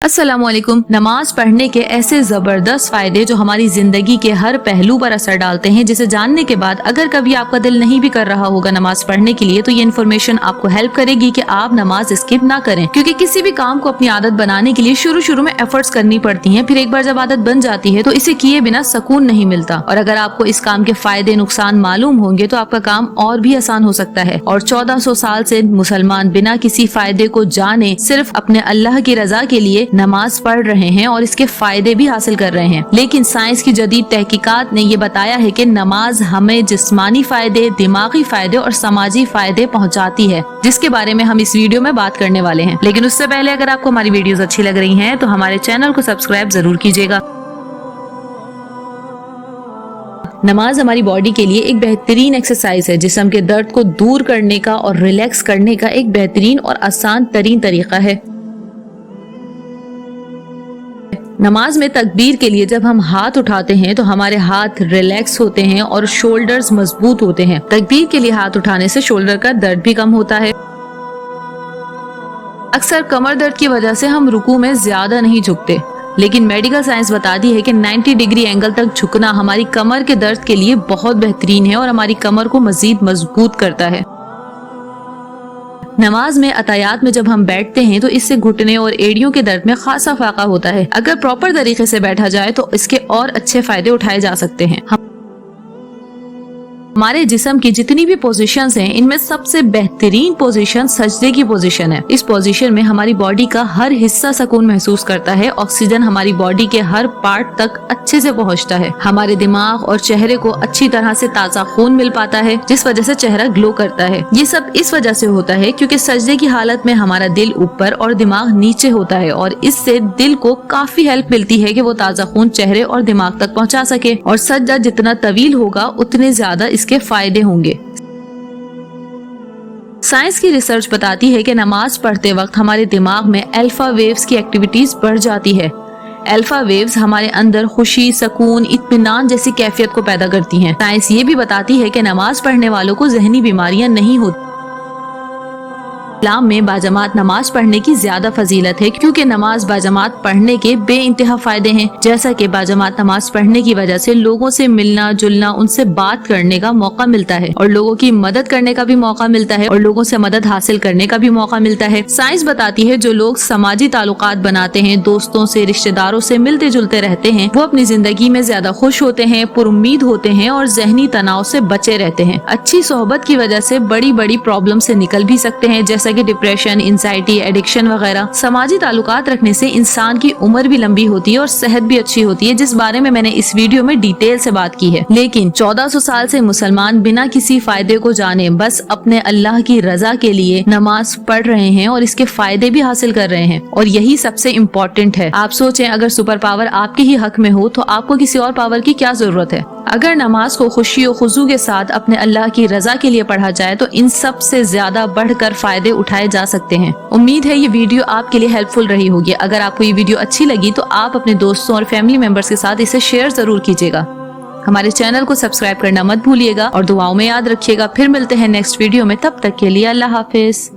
अस्सलामुअलैकुम। नमाज पढ़ने के ऐसे जबरदस्त फायदे जो हमारी जिंदगी के हर पहलू पर असर डालते हैं, जिसे जानने के बाद अगर कभी आपका दिल नहीं भी कर रहा होगा नमाज पढ़ने के लिए, तो ये इन्फॉर्मेशन आपको हेल्प करेगी कि आप नमाज स्किप ना करें। क्योंकि किसी भी काम को अपनी आदत बनाने के लिए शुरू में एफर्ट्स करनी पड़ती हैं, फिर एक बार जब आदत बन जाती है तो इसे किए बिना सुकून नहीं मिलता। और अगर आपको इस काम के फायदे नुकसान मालूम होंगे तो आपका काम और भी आसान हो सकता है। और 1400 साल से मुसलमान बिना किसी फायदे को जाने सिर्फ अपने अल्लाह की रजा के लिए नमाज पढ़ रहे हैं और इसके फायदे भी हासिल कर रहे हैं। लेकिन साइंस की जदीद तहकीकात ने ये बताया है कि नमाज हमें जिस्मानी फायदे, दिमागी फायदे और समाजी फायदे पहुंचाती है, जिसके बारे में हम इस वीडियो में बात करने वाले हैं। लेकिन उससे पहले अगर आपको हमारी वीडियोस अच्छी लग रही हैं तो हमारे चैनल को सब्सक्राइब जरूर कीजिएगा। नमाज हमारी बॉडी के लिए एक बेहतरीन एक्सरसाइज है, जिस्म के दर्द को दूर करने का और रिलैक्स करने का एक बेहतरीन और आसान तरीन तरीका है। नमाज में तकबीर के लिए जब हम हाथ उठाते हैं तो हमारे हाथ रिलैक्स होते हैं और शोल्डर्स मजबूत होते हैं। तकबीर के लिए हाथ उठाने से शोल्डर का दर्द भी कम होता है। अक्सर कमर दर्द की वजह से हम रुकू में ज्यादा नहीं झुकते, लेकिन मेडिकल साइंस बताती है कि 90 डिग्री एंगल तक झुकना हमारी कमर के दर्द के लिए बहुत बेहतरीन है और हमारी कमर को मजीद मजबूत करता है। नमाज में अतायात में जब हम बैठते हैं तो इससे घुटने और एड़ियों के दर्द में खासा फाका होता है। अगर प्रॉपर तरीके से बैठा जाए तो इसके और अच्छे फायदे उठाए जा सकते हैं। हमारे जिस्म की जितनी भी पोजीशंस हैं, इनमें सबसे बेहतरीन पोजीशन सजदे की पोजीशन है। इस पोजीशन में हमारी बॉडी का हर हिस्सा सुकून महसूस करता है। ऑक्सीजन हमारी बॉडी के हर पार्ट तक अच्छे से पहुंचता है। हमारे दिमाग और चेहरे को अच्छी तरह से ताज़ा खून मिल पाता है, जिस वजह से चेहरा ग्लो करता है। ये सब इस वजह से होता है क्योंकि सजदे की हालत में हमारा दिल ऊपर और दिमाग नीचे होता है, और इससे दिल को काफी हेल्प मिलती है कि वो ताज़ा खून चेहरे और दिमाग तक पहुँचा सके। और सजदा जितना तवील होगा उतने ज्यादा इसके फायदे होंगे। साइंस की रिसर्च बताती है कि नमाज पढ़ते वक्त हमारे दिमाग में अल्फा वेव्स की एक्टिविटीज बढ़ जाती है। अल्फा वेव्स हमारे अंदर खुशी, सुकून, इत्मीनान जैसी कैफियत को पैदा करती हैं। साइंस ये भी बताती है कि नमाज पढ़ने वालों को जहनी बीमारियां नहीं होती। इस्लाम में बाजमात नमाज पढ़ने की ज्यादा फजीलत है, क्योंकि नमाज बाजमात पढ़ने के बेइंतहा फायदे हैं। जैसा कि बाजमात नमाज पढ़ने की वजह से लोगों से मिलना जुलना, उनसे बात करने का मौका मिलता है, और लोगों की मदद करने का भी मौका मिलता है, और लोगों से मदद हासिल करने का भी मौका मिलता है। साइंस बताती है जो लोग समाजी ताल्लुकात बनाते हैं, दोस्तों से, रिश्तेदारों से मिलते जुलते रहते हैं, वो अपनी जिंदगी में ज्यादा खुश होते हैं, पुरुम्मीद होते हैं और जहनी तनाव से बचे रहते हैं। अच्छी सोहबत की वजह से बड़ी बड़ी प्रॉब्लम से निकल भी सकते हैं, जैसा कि डिप्रेशन, एंजाइटी, एडिक्शन वगैरह। समाजी ताल्लुकात रखने से इंसान की उम्र भी लंबी होती है और सेहत भी अच्छी होती है, जिस बारे में मैंने इस वीडियो में डिटेल से बात की है। लेकिन 1400 साल से मुसलमान बिना किसी फायदे को जाने बस अपने अल्लाह की रजा के लिए नमाज पढ़ रहे हैं और इसके फायदे भी हासिल कर रहे हैं, और यही सबसे इम्पोर्टेंट है। आप सोचें, अगर सुपर पावर आपके ही हक में हो तो आपको किसी और पावर की क्या जरूरत है। अगर नमाज को खुशी और खुशू के साथ अपने अल्लाह की रजा के लिए पढ़ा जाए तो इन सब से ज्यादा बढ़कर फायदे उठाए जा सकते हैं। उम्मीद है ये वीडियो आपके लिए हेल्पफुल रही होगी। अगर आपको ये वीडियो अच्छी लगी तो आप अपने दोस्तों और फैमिली मेंबर्स के साथ इसे शेयर जरूर कीजिएगा। हमारे चैनल को सब्सक्राइब करना मत भूलिएगा और दुआओं में याद रखिएगा। फिर मिलते हैं नेक्स्ट वीडियो में, तब तक के लिए अल्लाह हाफिज।